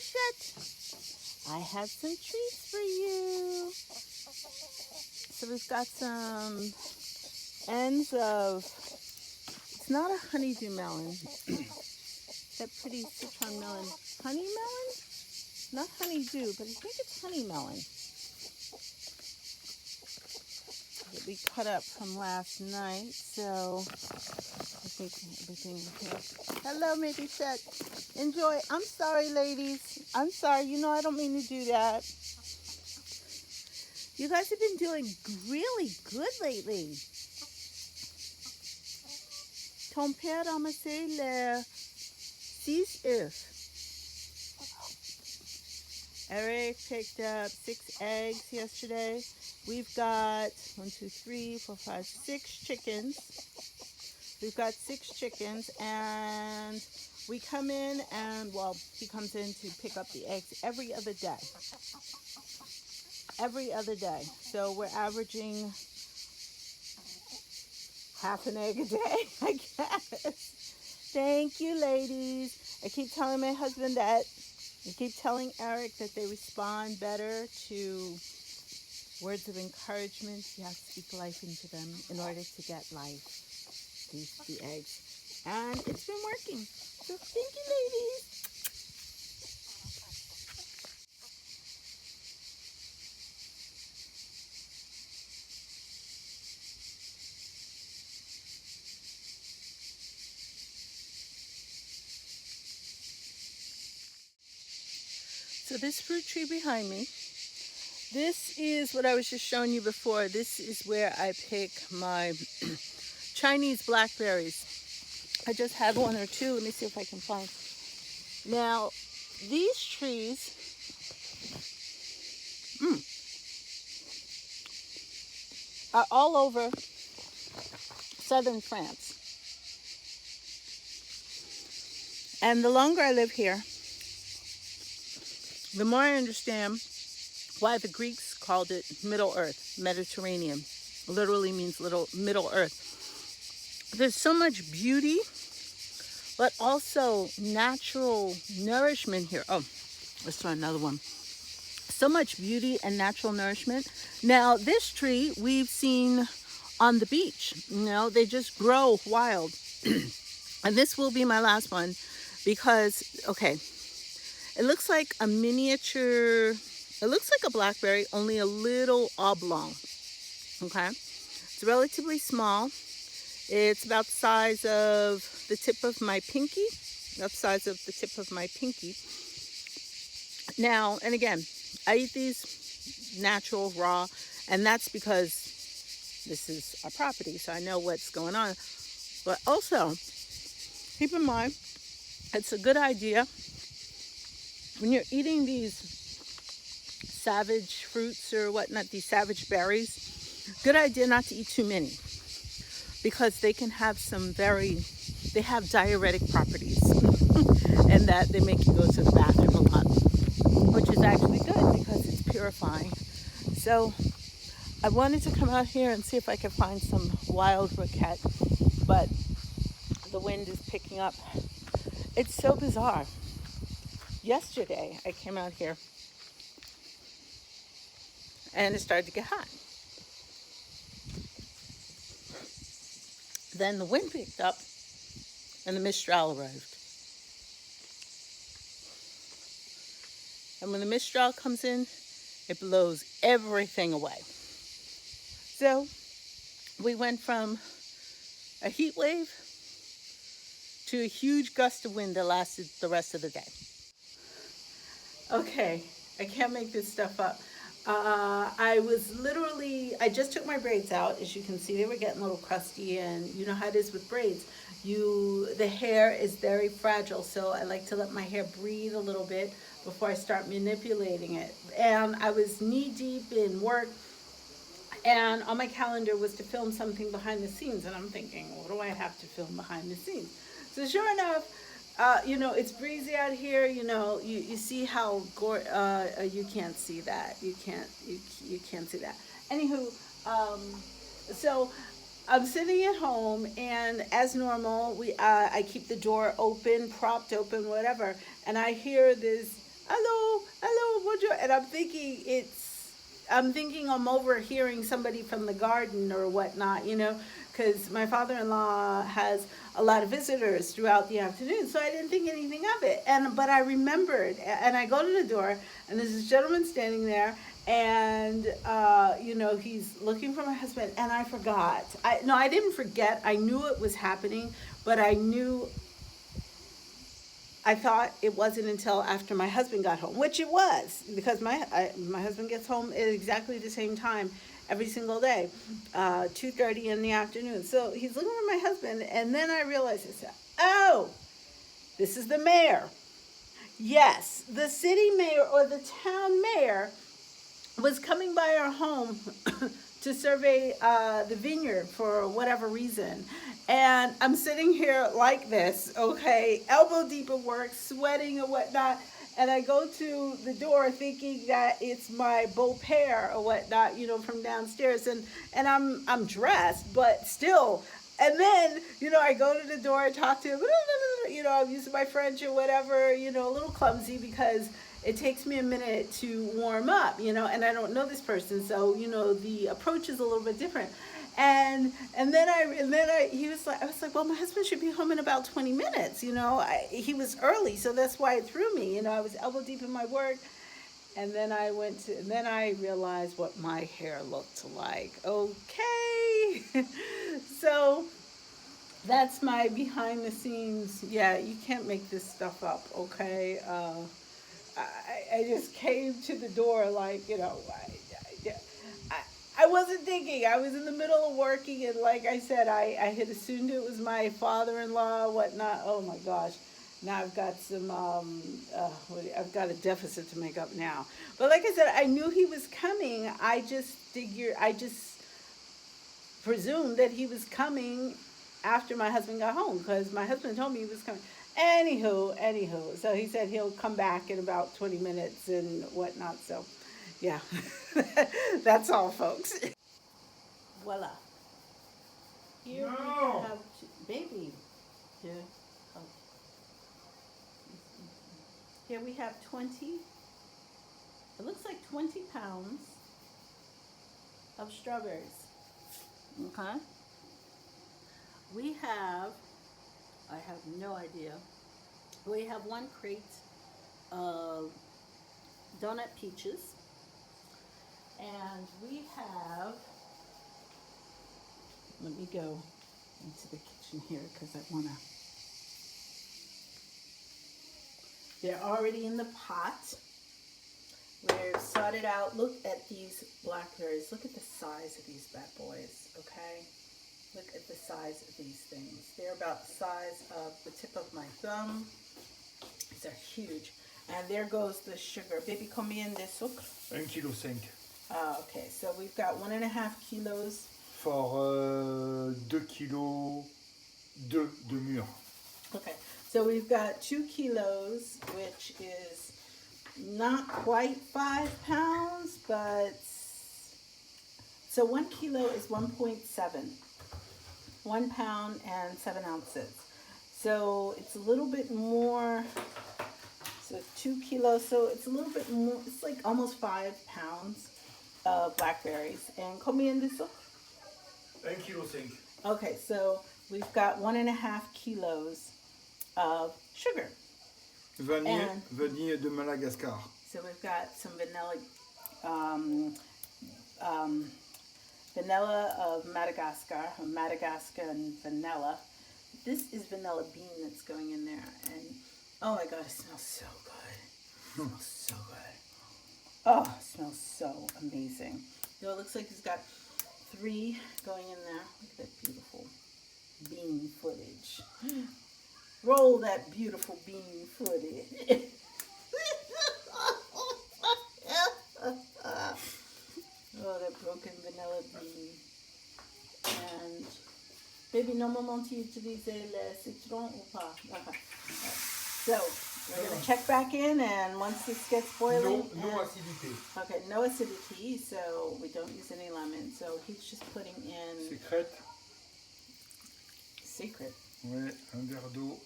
Shut. I have some treats for you. So we've got some ends of, it's not a honeydew melon. That pretty citron melon. Honey melon? Not honeydew, but I think it's honey melon. That we cut up from last night, so I think everything okay. Hello, maybe Chet. Enjoy. I'm sorry, ladies. I'm sorry. You know I don't mean to do that. You guys have been doing really good lately. Ton père a amassé les 6 œufs. Eric picked up 6 eggs yesterday. We've got 1, 2, 3, 4, 5, 6 chickens. We've got 6 chickens, and we come in and, well, he comes in to pick up the eggs every other day. Every other day. So we're averaging half an egg a day, I guess. Thank you, ladies. I keep telling my husband that. I keep telling Eric that they respond better to words of encouragement. You have to speak life into them in order to get life. The eggs. And it's been working. So thank you, ladies. So this fruit tree behind me, this is what I was just showing you before. This is where I pick my Chinese blackberries. I just had 1 or 2. Let me see if I can find. Now, these trees, are all over southern France. And the longer I live here, the more I understand why the Greeks called it Middle Earth, Mediterranean. Literally means Middle Earth. There's so much beauty, but also natural nourishment here. Oh, let's try another one. So much beauty and natural nourishment. Now, this tree we've seen on the beach. You know, they just grow wild. And this will be my last one because, okay, it looks like a miniature, it looks like a blackberry, only a little oblong, okay? It's relatively small. It's about the size of the tip of my pinky, about the size of the tip of my pinky. Now, and again, I eat these natural, raw, and that's because this is our property, so I know what's going on. But also, keep in mind, it's a good idea when you're eating these savage fruits or whatnot, these savage berries, good idea not to eat too many because they can have they have diuretic properties and that they make you go to the bathroom a lot, which is actually good because it's purifying. So I wanted to come out here and see if I could find some wild roquette, but the wind is picking up. It's so bizarre. Yesterday, I came out here and it started to get hot. Then the wind picked up and the Mistral arrived. And when the Mistral comes in, it blows everything away. So we went from a heat wave to a huge gust of wind that lasted the rest of the day. Okay, I can't make this stuff up. I just took my braids out. As you can see, they were getting a little crusty, and you know how it is with braids. The hair is very fragile, so I like to let my hair breathe a little bit before I start manipulating it. And I was knee deep in work, and on my calendar was to film something behind the scenes, and I'm thinking, what do I have to film behind the scenes? So sure enough, it's breezy out here. You see how you can't see that. You can't see that. Anywho, so I'm sitting at home, and as normal, I keep the door open, propped open, whatever, and I hear this hello, hello, bonjour. And I'm thinking I'm overhearing somebody from the garden or whatnot, because my father-in-law has a lot of visitors throughout the afternoon, so I didn't think anything of it. But I remembered, and I go to the door, and there's this gentleman standing there, and he's looking for my husband, and I forgot. I didn't forget. I knew it was happening, but I thought it wasn't until after my husband got home, which it was, because my husband gets home at exactly the same time every single day, 2:30 in the afternoon. So he's looking for my husband, and then I realized, oh, this is the mayor. Yes, the city mayor or the town mayor was coming by our home to survey the vineyard for whatever reason. And I'm sitting here like this, okay, elbow deep in work, sweating and whatnot. And I go to the door thinking that it's my beau-père or whatnot, from downstairs. And I'm dressed, but still. And then, I go to the door, I talk to him, I'm using my French or whatever, a little clumsy because it takes me a minute to warm up, and I don't know this person. So, the approach is a little bit different. And then I was like, well, my husband should be home in about 20 minutes. He was early, so that's why it threw me. I was elbow deep in my work. And then I realized what my hair looked like. Okay. So that's my behind the scenes. Yeah, you can't make this stuff up. Okay. I just came to the door like, I wasn't thinking. I was in the middle of working, and like I said, I had assumed it was my father-in-law, whatnot. Oh my gosh. Now I've got I've got a deficit to make up now. But like I said, I knew he was coming. I just presumed that he was coming after my husband got home, because my husband told me he was coming. Anywho, so he said he'll come back in about 20 minutes and whatnot. So, yeah, that's all, folks. Voila. Here we have, baby. Yeah. Oh. Here we have 20. It looks like 20 pounds of strawberries. Okay. I have no idea. We have one crate of donut peaches. And we have, let me go into the kitchen here because I want to, they're already in the pot. We're sorted out. Look at these blackberries. Look at the size of these bad boys, okay? Look at the size of these things. They're about the size of the tip of my thumb. These are huge. And there goes the sugar. Baby, combien de sucre? 1,5 kg. Okay, so we've got 1.5 kilos. For 2 kilos de mûr. Okay, so we've got 2 kilos, which is not quite 5 pounds, but so 1 kilo is 1.7. 1 pound and 7 ounces. So it's a little bit more. So 2 kilos. So it's a little bit more. It's like almost 5 pounds of blackberries. And combien de sucre? 1,5 kg. Okay, so we've got 1.5 kilos of sugar. Vanille de Madagascar. So we've got some vanilla of Madagascar, Madagascan vanilla. This is vanilla bean that's going in there, and oh my god, it smells so good. It smells so good. Oh, it smells so amazing. So it looks like it's got 3 going in there. Look at that beautiful bean footage. Roll that beautiful bean footage. Oh, that broken vanilla bean. And baby, normalement tu utilises le citron ou pas? Okay. So we're gonna check back in, and once this gets boiling. No acidity. Okay, no acidity, so we don't use any lemon. So he's just putting in. Secret. Ouais, un verre d'eau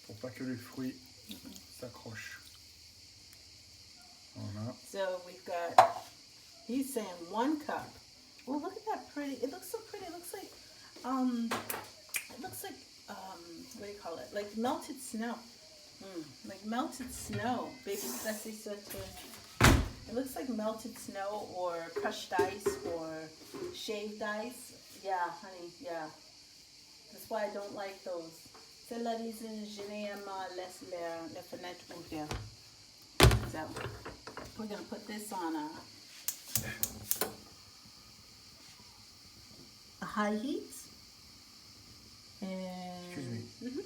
pour pas que les fruits s'accrochent. Voilà. So we've got, he's saying 1 cup. Oh, look at that pretty. It looks so pretty. It looks like, what do you call it? Like melted snow. Like melted snow. Baby Ceci said to, it looks like melted snow or crushed ice or shaved ice. Yeah, honey, yeah. That's why I don't like those. C'est la raison je n'aime laisse les fenêtres ouvertes. So, we're going to put this on a high heat. And Excuse me.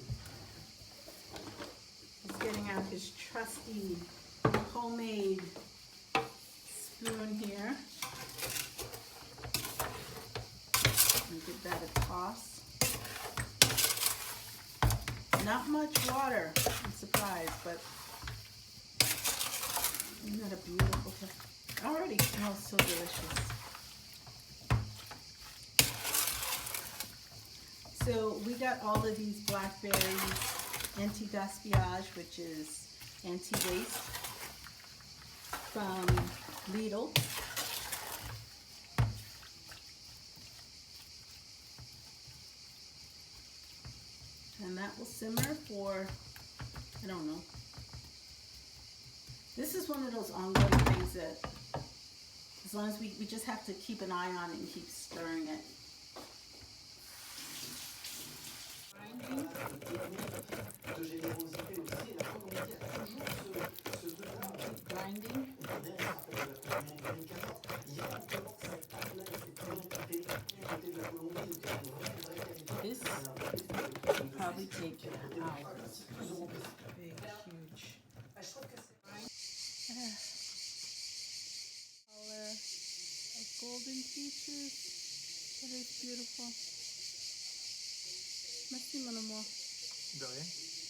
He's getting out his trusty homemade spoon here. And give that a toss. Not much water, I'm surprised, but isn't that a beautiful thing? Already smells so delicious. So we got all of these blackberries, anti-gaspillage, which is anti-waste, from Lidl. And that will simmer for, I don't know. This is one of those ongoing things that, as long as we just have to keep an eye on it and keep stirring it. Grinding. This will probably take an hour. Big, huge. Color of golden peaches. It is beautiful. Merci, mon amour. De rien.